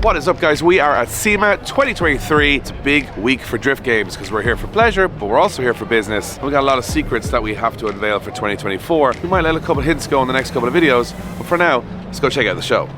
What is up, guys? We are at SEMA 2023. It's a big week for drift games because we're here for pleasure, but we're also here for business. We got a lot of secrets that we have to unveil for 2024. We might let a couple of hints go in the next couple of videos, but for now, let's go check out the show.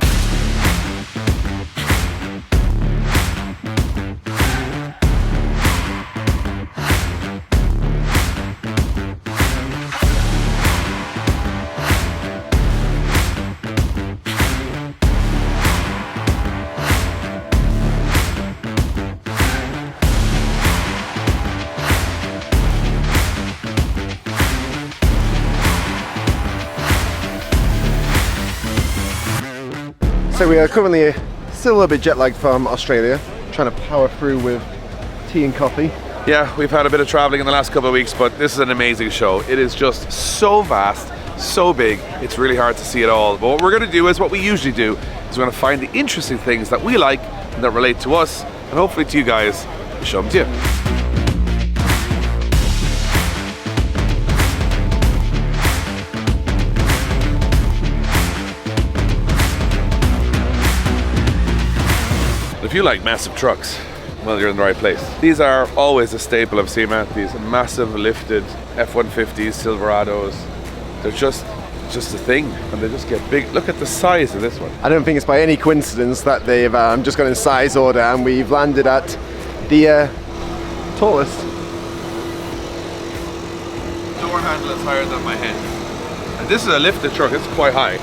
So we are currently still a little bit jet lagged from Australia, trying to power through with tea and coffee. Yeah, we've had a bit of traveling in the last couple of weeks, but this is an amazing show. It is just so vast, so big, it's really hard to see it all. But what we're going to do is what we usually do, is we're going to find the interesting things that we like and that relate to us, and hopefully to you guys, and show them to you. If you like massive trucks, well, you're in the right place. These are always a staple of SEMA, these massive lifted F-150s, Silverados. They're just a thing, and they just get big. Look at the size of this one. I don't think it's by any coincidence that they've just gone in size order and we've landed at the tallest. Door handle is higher than my head. And this is a lifted truck, it's quite high.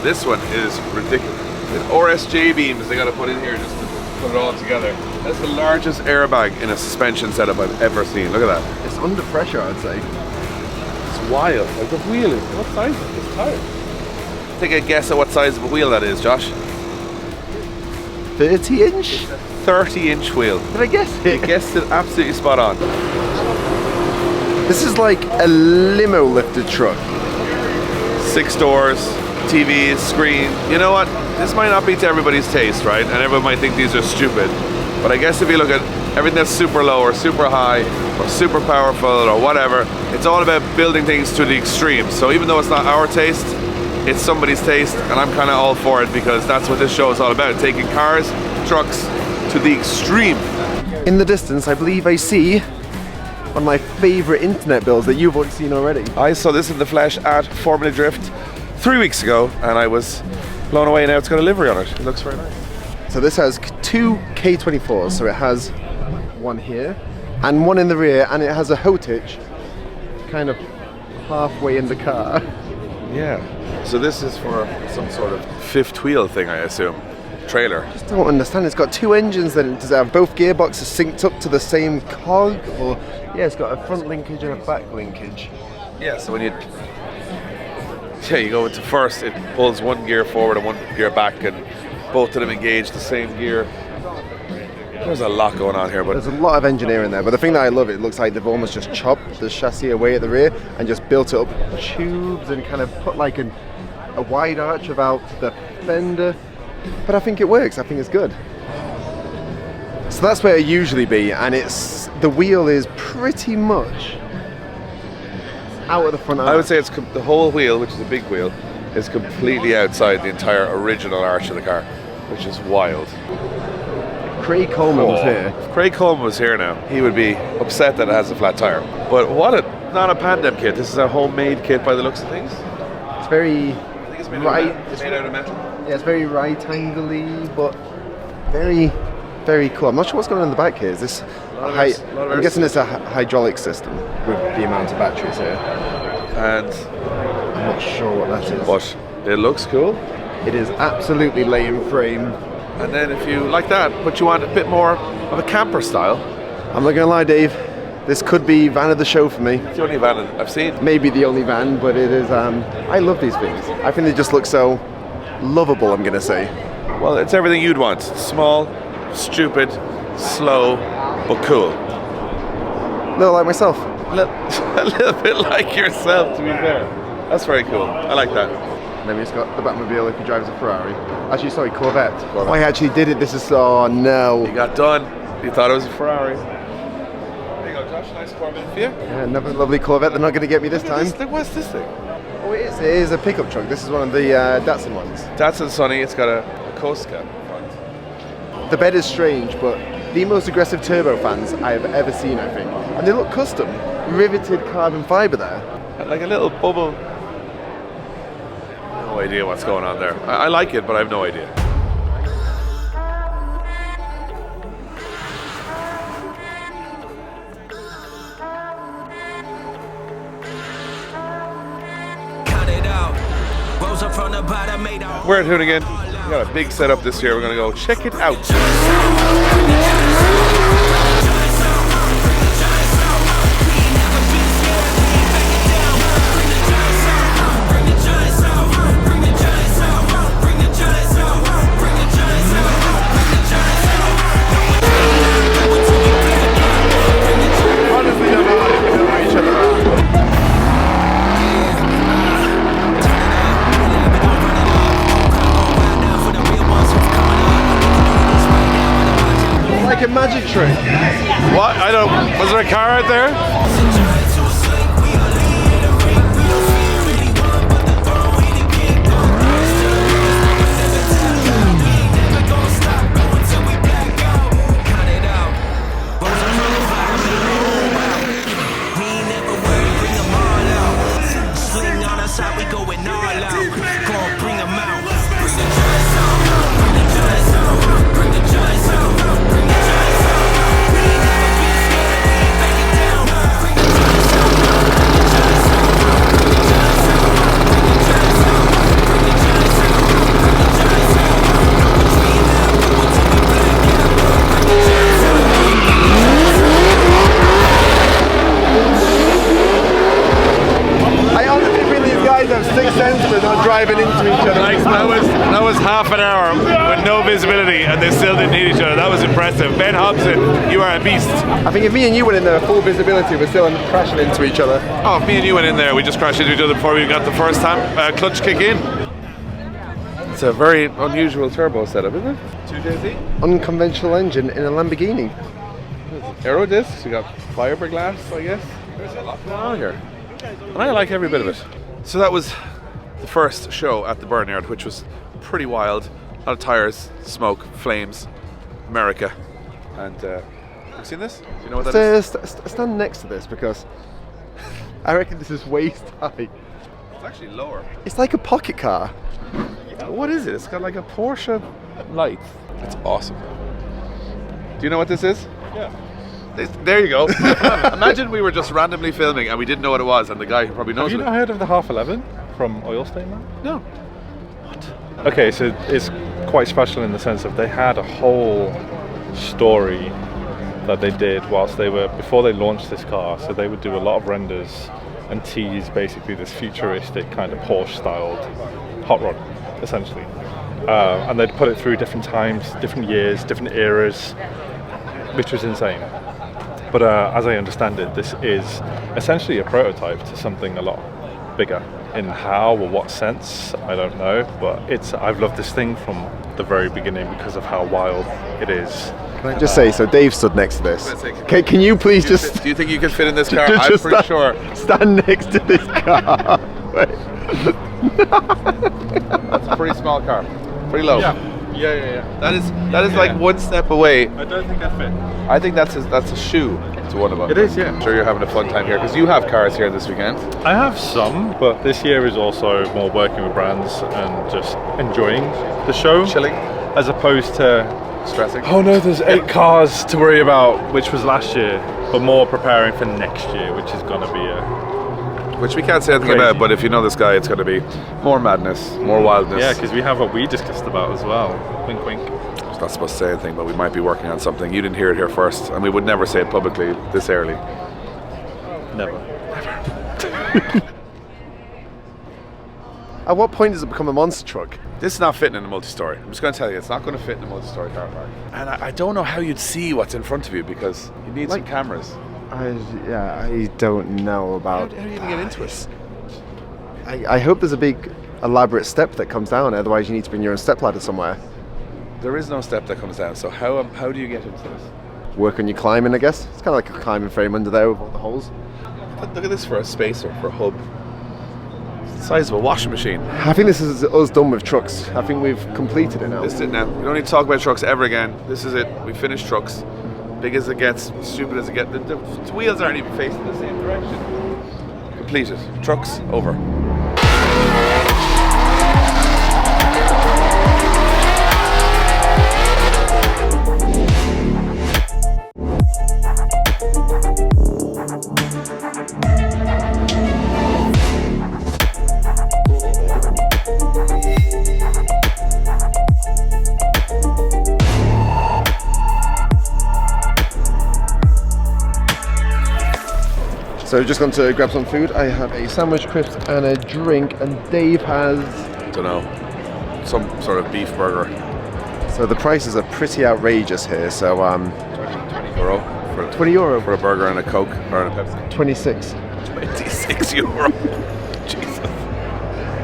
This one is ridiculous. The RSJ beams they got to put in here just to put it all together. That's the largest airbag in a suspension setup I've ever seen. Look at that. It's under pressure, I'd say. It's wild. Like the wheel is, what size is this tire? Take a guess at what size of a wheel that is, Josh. 30 inch? 30-inch wheel. Did I guess it? You guessed it absolutely spot on. This is like a limo lifted truck. 6 doors, TVs, screen. You know what? This might not be to everybody's taste, right? And everyone might think these are stupid. But I guess if you look at everything that's super low or super high or super powerful or whatever, it's all about building things to the extreme. So even though it's not our taste, it's somebody's taste, and I'm kind of all for it because that's what this show is all about, taking cars, trucks to the extreme. In the distance, I believe I see one of my favorite internet builds that you've already seen already. I saw this in the flesh at Formula Drift 3 weeks ago, and I was blown away. Now it's got a livery on it. It looks very nice. So this has two K24s, so it has one here and one in the rear, and it has a hotich kind of halfway in the car. Yeah. So this is for some sort of fifth wheel thing, I assume. Trailer. I just don't understand. It's got two engines then. Does it have both gearboxes synced up to the same cog? Or yeah, it's got a front linkage and a back linkage. Yeah, so when you go into first, it pulls one gear forward and one gear back, and both of them engage the same gear. There's a lot going on here, but there's a lot of engineering there. But the thing that I love, it looks like they've almost just chopped the chassis away at the rear and just built it up tubes and kind of put like a wide arch about the fender. But I think it works. I think it's good. So that's where it usually be, and the wheel is pretty much out of the front arch. I would say it's the whole wheel, which is a big wheel, is completely outside the entire original arch of the car, which is wild. Craig Coleman was here. If Craig Coleman was here now, he would be upset that it has a flat tire. But not a Pandem kit. This is a homemade kit by the looks of things. It's very It's made out of metal. Yeah, it's very right-angle-y, but very, very cool. I'm not sure what's going on in the back here. Is this? I'm guessing it's a hydraulic system with the amount of batteries here. And I'm not sure what that is. But it looks cool. It is absolutely lame frame. And then if you like that, but you want a bit more of a camper style. I'm not gonna lie, Dave. This could be van of the show for me. It's the only van I've seen. Maybe the only van, but it is. I love these things. I think they just look so lovable, I'm gonna say. Well, it's everything you'd want. Small, stupid, slow, but cool. A little like myself. A little bit like yourself, to be fair. That's very cool. I like that. And then we've got the Batmobile if he drives a Ferrari. Actually, sorry, Corvette. Oh, I actually did it. This is, oh no. You got done. You thought it was a Ferrari. There you go, Josh. Nice Corvette for you. Yeah, another lovely Corvette. They're not going to get me this time. What's this thing? Oh, it is a pickup truck. This is one of the Datsun ones. Datsun Sunny. It's got a coast cab front. The bed is strange, but the most aggressive turbo fans I have ever seen, I think. And they look custom, riveted carbon fibre there. Like a little bubble. No idea what's going on there. I like it, but I have no idea. We're at Hoonigan. We got a big setup this year. We're gonna go check it out. Like a magic trick. What? I don't. Was there a car out there? Driving into each other. Like, that was half an hour with no visibility and they still didn't hit each other. That was impressive. Ben Hobson, you are a beast. I think if me and you went in there full visibility, we're still crashing into each other. Oh, if me and you went in there, we just crashed into each other before we got the first time clutch kick in. It's a very unusual turbo setup, isn't it? 2JZ? Unconventional engine in a Lamborghini. Aero discs, you got fiberglass, I guess. There's a lot going on here. And I like every bit of it. So that was the first show at the Burnyard, which was pretty wild. A lot of tires, smoke, flames, America. And have you seen this? Do you know what that is? Stand next to this because I reckon this is waist high. It's actually lower. It's like a pocket car. What is it? It's got like a Porsche light. It's awesome. Do you know what this is? Yeah. There you go. Imagine we were just randomly filming and we didn't know what it was, and the guy who probably knows Have you not heard of the half 11 from Oil Statement? No. Okay, so it's quite special in the sense of they had a whole story that they did whilst they were, before they launched this car. So they would do a lot of renders and tease basically this futuristic kind of Porsche styled hot rod, essentially. And they'd put it through different times, different years, different eras, which was insane. But as I understand it, this is essentially a prototype to something a lot bigger. In how or what sense, I don't know, but I've loved this thing from the very beginning because of how wild it is. Can I just say, so Dave stood next to this. Okay, can you please Do you think you can fit in this car? just I'm pretty sure. Stand next to this car. That's a pretty small car. Pretty low. Yeah. That is like one step away. I don't think that fit. I think that's a shoe to one of us. It is, yeah. I'm sure you're having a fun time here because you have cars here this weekend. I have some, but this year is also more working with brands and just enjoying the show. Chilling. As opposed to Stressing. oh no, there's 8 cars to worry about, which was last year, but more preparing for next year, which is going to be Which we can't say anything crazy. about, but if you know this guy, it's going to be more madness, more wildness. yeah, because we have what we discussed about as well. Wink, wink. I was not supposed to say anything, but we might be working on something. You didn't hear it here first, and we would never say it publicly this early. Never. At what point does it become a monster truck? This is not fitting in a multi-story. I'm just going to tell you, it's not going to fit in a multi-story car park. And I don't know how you'd see what's in front of you because you need some cameras. I don't know about. How do you even get into it? I hope there's a big elaborate step that comes down, otherwise you need to bring your own step ladder somewhere. There is no step that comes down, so how do you get into this? Work on your climbing, I guess. It's kind of like a climbing frame under there with all the holes. Look at this for a spacer, for a hub. size of a washing machine. I think this is us done with trucks. I think we've completed it now. This is it now. We don't need to talk about trucks ever again. This is it. We finished trucks. Big as it gets, stupid as it gets. The wheels aren't even facing the same direction. Completed. Trucks, over. So we've just gone to grab some food. I have a sandwich, crisps, and a drink, and Dave has... Don't know. Some sort of beef burger. So the prices are pretty outrageous here. So 20 euro. For 20 euro for a burger and a Coke or a Pepsi. 26. 26 euro. Jesus.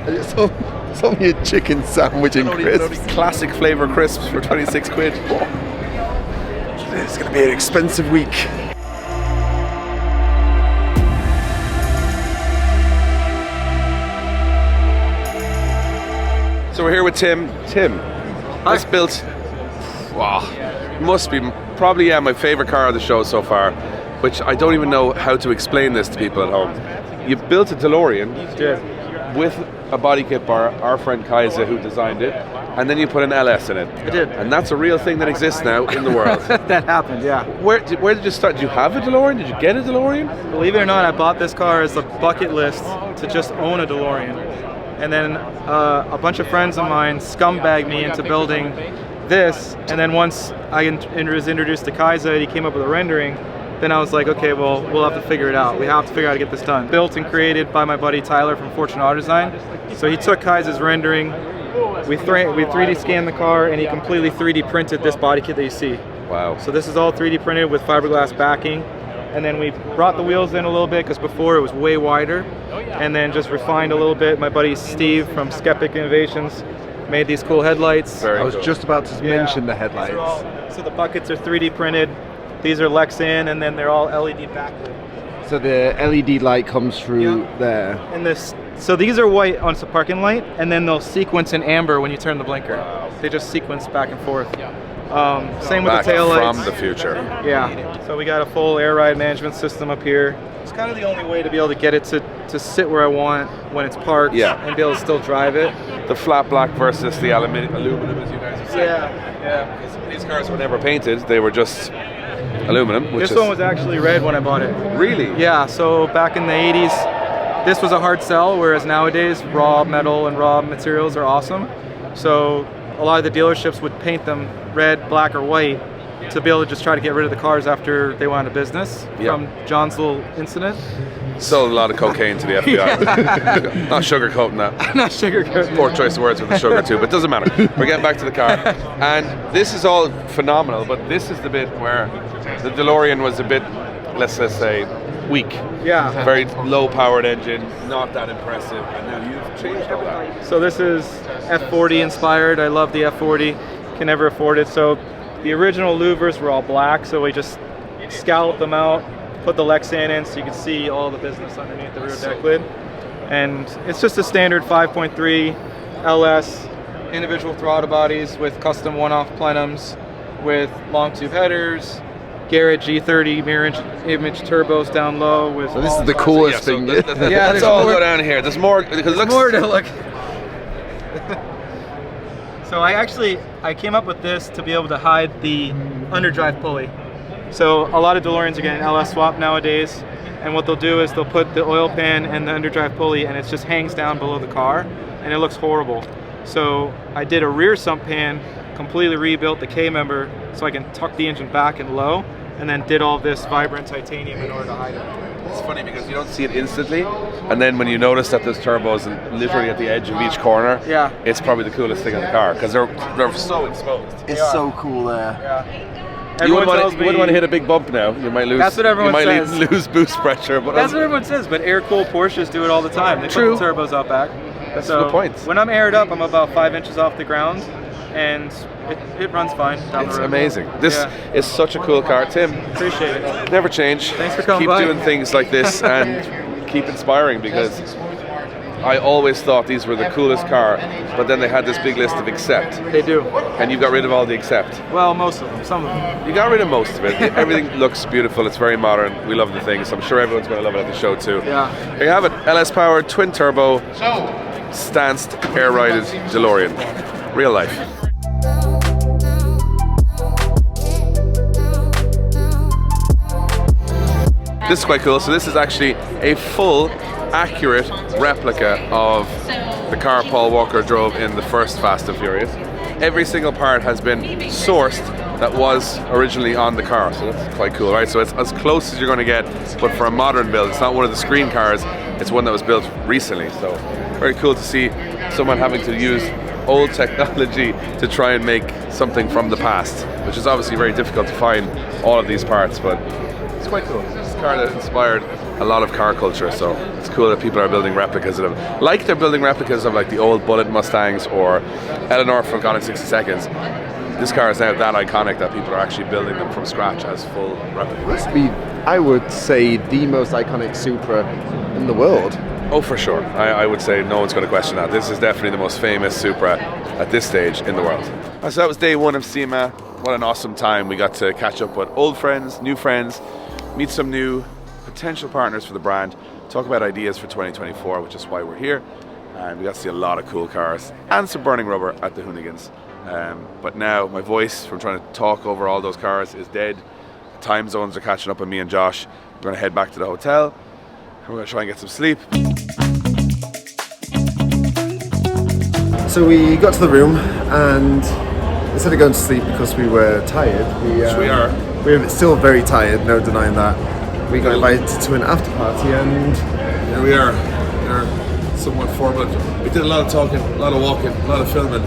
And it's only a chicken sandwich and crisps. Classic flavour crisps for 26 quid. It's going to be an expensive week. So we're here with Tim. Tim, this built, wow, must be probably my favourite car of the show so far, which I don't even know how to explain this to people at home. You built a DeLorean with a body kit bar, our friend Kaiser who designed it, and then you put an LS in it. I did. And that's a real thing that exists now in the world. That happened, yeah. Where did you start? Did you have a DeLorean? Did you get a DeLorean? Believe it or not, I bought this car as a bucket list to just own a DeLorean. And then a bunch of friends of mine scumbagged me into building this. And then once I was introduced to Kaiser, he came up with a rendering. Then I was like, okay, well, we'll have to figure it out. We have to figure out how to get this done. Built and created by my buddy Tyler from Fortune Auto Design. So he took Kaiser's rendering. We 3D scanned the car, and he completely 3D printed this body kit that you see. Wow. So this is all 3D printed with fiberglass backing. And then we brought the wheels in a little bit because before it was way wider, and then just refined a little bit. My buddy Steve from Skeptic Innovations made these cool headlights. I was just about to mention the headlights. So the buckets are 3D printed. These are Lexan, and then they're all LED backlit. So the LED light comes through there. And so these are white on the parking light, and then they'll sequence in amber when you turn the blinker. They just sequence back and forth. Same with the tail lights. From the future. Yeah. So we got a full air ride management system up here. It's kind of the only way to be able to get it to sit where I want when it's parked, and be able to still drive it. The flat black versus the aluminum, as you guys have said. Yeah. Because these cars were never painted; they were just aluminum. This one was actually red when I bought it. Really? Yeah. So back in the 80s, this was a hard sell, whereas nowadays raw metal and raw materials are awesome. So a lot of the dealerships would paint them red, black, or white to be able to just try to get rid of the cars after they went out of business from John's little incident. Sold a lot of cocaine to the FBI. Not sugarcoating that. Not sugarcoating. Poor choice of words with the sugar too, but it doesn't matter. We're getting back to the car. And this is all phenomenal, but this is the bit where the DeLorean was a bit, let's say, weak. Yeah. Very low powered engine, not that impressive, and now you've changed all that. So this is F40 inspired. I love the F40, can never afford it. So the original louvers were all black, so we just scalloped them out, put the Lexan in so you can see all the business underneath the rear deck lid. And it's just a standard 5.3 LS, individual throttle bodies with custom one-off plenums, with long tube headers, Garrett G30 mirror image turbos down low. With so this is the coolest thing. Let's all go down here. There's more, because it looks more to look. So I came up with this to be able to hide the underdrive pulley. So a lot of DeLoreans are getting LS swap nowadays, and what they'll do is they'll put the oil pan and the underdrive pulley, and it just hangs down below the car, and it looks horrible. So I did a rear sump pan, completely rebuilt the K-member so I can tuck the engine back and low, and then did all this vibrant titanium in order to hide it. It's funny because you don't see it instantly, and then when you notice that there's turbos and literally at the edge of each corner, it's probably the coolest thing in the car because they're so exposed. It's so cool there. Yeah. You wouldn't want to hit a big bump now. You might lose. That's what everyone says. You might lose boost pressure. But that's what everyone says. But air-cooled Porsches do it all the time. They put the turbos out back. That's the point. When I'm aired up, I'm about 5 inches off the ground, and it runs fine down the road. It's amazing. This is such a cool car, Tim. Appreciate it. Never change. Thanks for coming Keep by. doing things like this and keep inspiring because I always thought these were the coolest car, but then they had this big list of accept, They do. and you got rid of all the accept. Well, most of them. Some of them. You got rid of most of it. Everything looks beautiful. It's very modern. We love the things. I'm sure everyone's going to love it at the show too. Yeah. Here you have it. LS powered, twin turbo, stanced, air ride DeLorean. Real life. This is quite cool. So this is actually a full, accurate replica of the car Paul Walker drove in the first Fast and Furious. Every single part has been sourced that was originally on the car, so that's quite cool, right? So it's as close as you're going to get, but for a modern build. It's not one of the screen cars, it's one that was built recently. So very cool to see someone having to use old technology to try and make something from the past, which is obviously very difficult to find all of these parts, but it's quite cool. It's a car that inspired a lot of car culture, so it's cool that people are building replicas of them. Like they're building replicas of like the old Bullet Mustangs or Eleanor from Gone in 60 Seconds. This car is now that iconic that people are actually building them from scratch as full replicas. Must be, I would say, the most iconic Supra in the world. Oh, for sure. I would say no one's going to question that. This is definitely the most famous Supra at this stage in the world. So that was day one of SEMA. What an awesome time. We got to catch up with old friends, new friends, meet some new potential partners for the brand, talk about ideas for 2024, which is why we're here. And we got to see a lot of cool cars and some burning rubber at the Hoonigans. But now my voice from trying to talk over all those cars is dead. The time zones are catching up on me and Josh. We're going to head back to the hotel and we're going to try and get some sleep. So we got to the room and instead of going to sleep because we were tired, Which we are. We're still very tired, no denying that. We got invited to an after party and Here we are. We're somewhat formal. We did a lot of talking, a lot of walking, a lot of filming.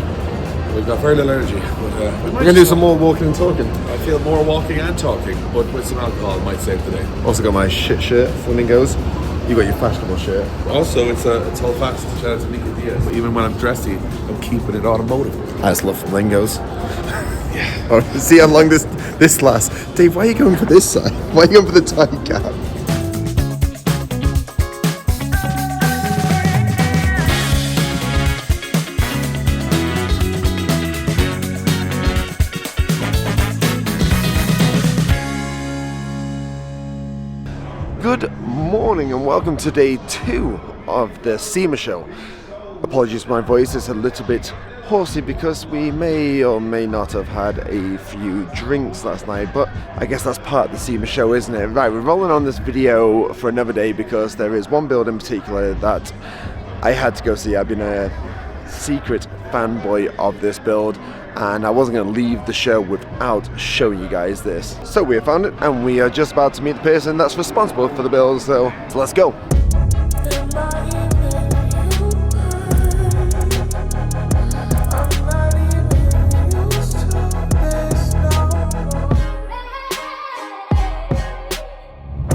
We've got very little energy. But, we're gonna do some more walking and talking. I feel more walking and talking, but with some alcohol might save the day. Also got my shit shirt, Flamingos. You got your fashionable shirt. Also, it's all fast. Shout out to Nico Diaz. Even when I'm dressy, I'm keeping it automotive. I just love Flamingos. Yeah. Oh, see how long this lasts. Dave, why are you going for this side? Why are you going for the tight gap? Good morning and welcome to day 2 of the SEMA show. Apologies for my voice, it's a little bit horsey because we may or may not have had a few drinks last night, but I guess that's part of the SEMA show, isn't it? Right, we're rolling on this video for another day because there is one build in particular that I had to go see. I've been a secret fanboy of this build and I wasn't going to leave the show without showing you guys this. So we have found it and we are just about to meet the person that's responsible for the build, so let's go.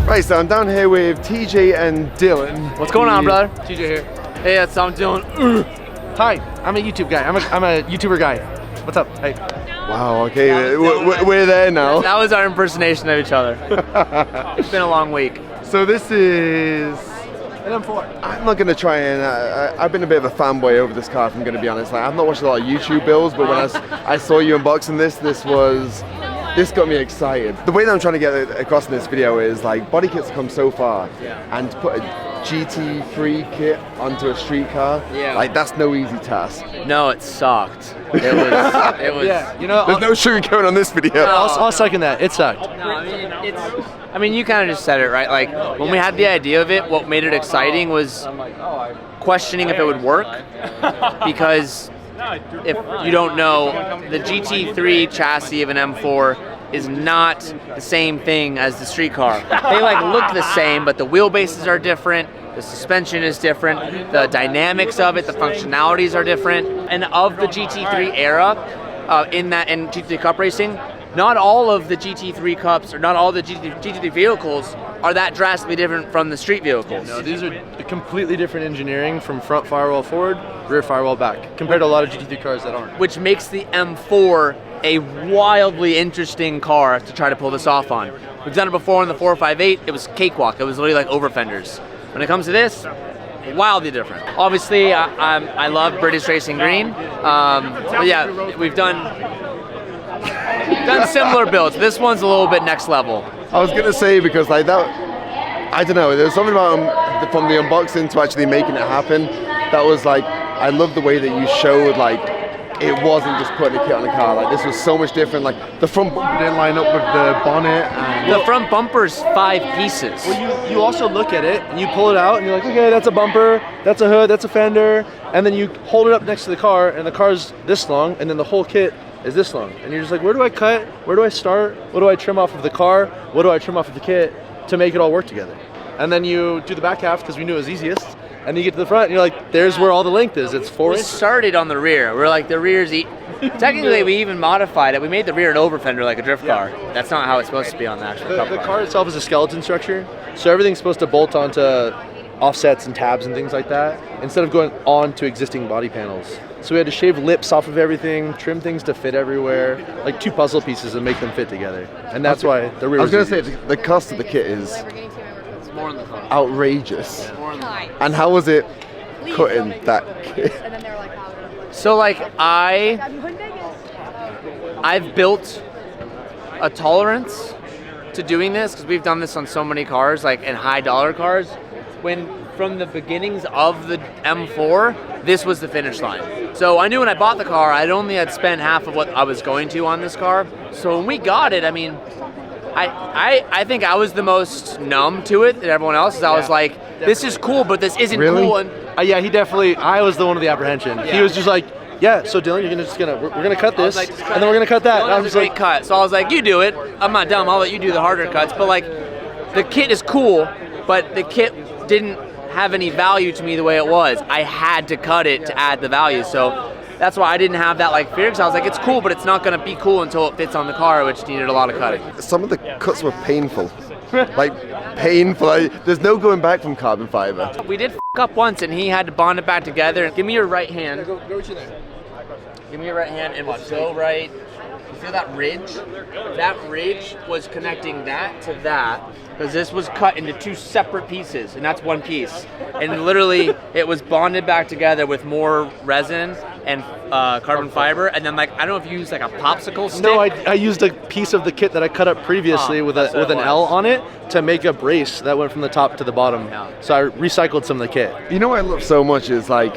Right, so I'm down here with TJ and Dylan. What's going on, brother? TJ here. Hey, that's how I'm doing. Hi, I'm a YouTube guy. I'm a YouTuber guy. What's up? Hey. Wow, okay, we're there now. That was our impersonation of each other. It's been a long week. So this is an M4. I'm not going to try and, I've been a bit of a fanboy over this car, if I'm going to be honest. Like, I've not watched a lot of YouTube builds, but when I saw you unboxing this got me excited. The way that I'm trying to get it across in this video is like body kits come so far, and to put a GT3 kit onto a street car, like that's no easy task. No, it sucked. It was. Yeah, you know, There's no sugarcoat on this video. I'll second that. It sucked. No, I mean, you kind of just said it, right? Like, when we had the idea of it, what made it exciting was questioning if it would work. Because if you don't know, the GT3 chassis of an M4 is not the same thing as the street car. They like look the same, but the wheelbases are different, the suspension is different, the dynamics of it, the functionalities are different. And of the GT3 era, in GT3 Cup racing, not all of the GT3 Cups or not all the GT3 vehicles are that drastically different from the street vehicles. No, these are completely different engineering from front firewall forward, rear firewall back, compared to a lot of GT3 cars that aren't. Which makes the M4 a wildly interesting car to try to pull this off on. We've done it before in the 458, it was cakewalk, it was literally like over fenders. When it comes to this, wildly different. Obviously, I love British Racing Green, but yeah, we've done similar builds. This one's a little bit next level. I was gonna say, because like that, I don't know, there's something about from the unboxing to actually making it happen that was like, I love the way that you showed like it wasn't just putting a kit on the car. Like this was so much different. Like the front bumper didn't line up with the bonnet. And the front bumper's 5 pieces. Well, you also look at it and you pull it out and you're like, okay, that's a bumper, that's a hood, that's a fender, and then you hold it up next to the car and the car's this long, and then the whole kit is this long, and you're just like, where do I cut? Where do I start? What do I trim off of the car? What do I trim off of the kit to make it all work together? And then you do the back half because we knew it was easiest. And you get to the front and you're like, there's where all the length is. It's 4 We inches. started on the rear. We're like, the rear's technically we even modified it. We made the rear an over fender like a drift car. That's not how it's supposed to be on the actual The car itself is a skeleton structure, so everything's supposed to bolt onto offsets and tabs and things like that instead of going on to existing body panels. So we had to shave lips off of everything, trim things to fit everywhere, like 2 puzzle pieces and make them fit together. And that's why the rear I was was gonna easy. say the cost of the kit is more in the car. outrageous. And how was it cutting that kit? So like I've built a tolerance to doing this because we've done this on so many cars, like in high dollar cars. When from the beginnings of the M4, this was the finish line. So I knew when I bought the car, I'd only had spent half of what I was going to on this car. So when we got it, I mean, I think I was the most numb to it than everyone else. I was like, this is cool, but this isn't Really? cool. And Yeah, he definitely, I was the one of the apprehension. He was just like, yeah, so Dylan, we're gonna cut this, like, and then we're gonna cut that. And I that was was a just great like, cut. So I was like, you do it. I'm not dumb. I'll let you do the harder cuts. But like, the kit is cool, but the kit didn't have any value to me the way it was. I had to cut it to add the value. So that's why I didn't have that like fear, because I was like, it's cool, but it's not gonna be cool until it fits on the car, which needed a lot of cutting. Some of the cuts were painful. Like painful. Like, there's no going back from carbon fiber. We did f up once, and he had to bond it back together. Give me your right hand. go reach in there. Give me your right hand, and we'll go right. You feel that ridge? That ridge was connecting that to that, because this was cut into 2 separate pieces, and that's 1 piece. And literally, it was bonded back together with more resin and carbon fiber, and then like, I don't know if you used like a popsicle stick. No, I used a piece of the kit that I cut up previously with that's what an it L was. on it to make a brace that went from the top to the bottom. Yeah. So I recycled some of the kit. You know what I love so much is like,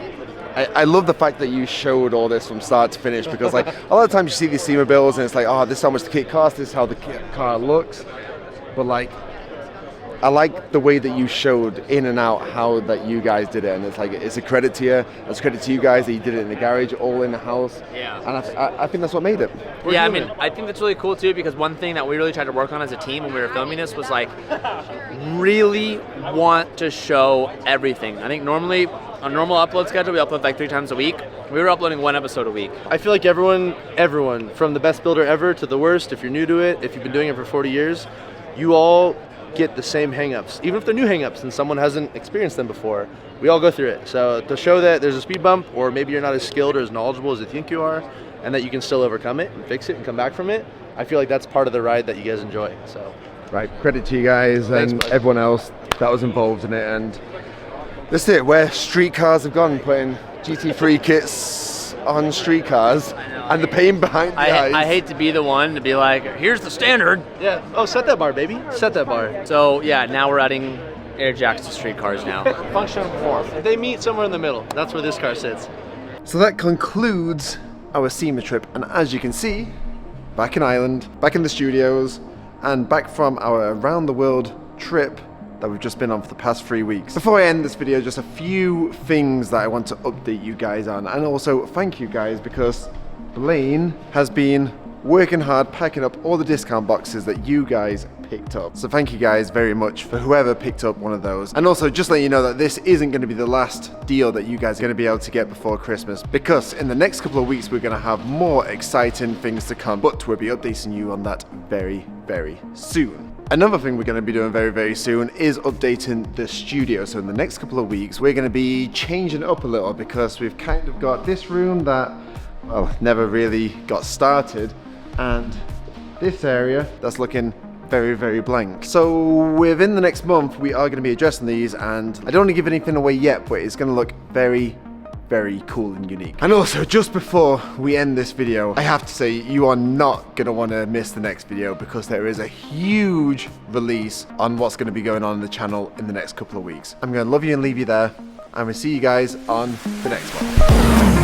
I love the fact that you showed all this from start to finish, because like a lot of times you see these SEMA builds and it's like, oh, this is how much the kit costs, this is how the car looks. But like, I like the way that you showed in and out how that you guys did it, and it's like, it's a credit to you, it's a credit to you guys that you did it in the garage, all in the house. Yeah. And I think that's what made it. Yeah, I mean, I think that's really cool too, because one thing that we really tried to work on as a team when we were filming this was like, really want to show everything. I think normally, on normal upload schedule, we upload like 3 times a week. We were uploading 1 episode a week. I feel like everyone, from the best builder ever to the worst, if you're new to it, if you've been doing it for 40 years, you all get the same hangups. Even if they're new hangups and someone hasn't experienced them before, we all go through it. So to show that there's a speed bump, or maybe you're not as skilled or as knowledgeable as you think you are, and that you can still overcome it and fix it and come back from it, I feel like that's part of the ride that you guys enjoy. So, Right, credit to you guys Thanks, and bud. everyone else that was involved in it, and that's it, where street cars have gone, putting GT3 kits on street cars, and the pain behind the eyes. I hate to be the one to be like, here's the standard. yeah. Oh, set that bar, baby. Set that bar. So yeah, now we're adding air jacks to street cars now. Functional form. They meet somewhere in the middle. That's where this car sits. So that concludes our SEMA trip, and as you can see, back in Ireland, back in the studios, and back from our around the world trip that we've just been on for the past 3 weeks. Before I end this video, just a few things that I want to update you guys on, and also thank you guys, because Blaine has been working hard packing up all the discount boxes that you guys picked up. So thank you guys very much for whoever picked up one of those. And also just let you know that this isn't going to be the last deal that you guys are going to be able to get before Christmas, because in the next couple of weeks we're going to have more exciting things to come, but we'll be updating you on that very, very soon. Another thing we're going to be doing very, very soon is updating the studio. So in the next couple of weeks, we're going to be changing it up a little, because we've kind of got this room that, well, never really got started, and this area that's looking very, very blank. So within the next month, we are going to be addressing these, and I don't want to give anything away yet, but it's going to look very, very cool and unique. And also, just before we end this video, I have to say you are not going to want to miss the next video, because there is a huge release on what's going to be going on the channel in the next couple of weeks. I'm going to love you and leave you there, and we'll see you guys on the next one.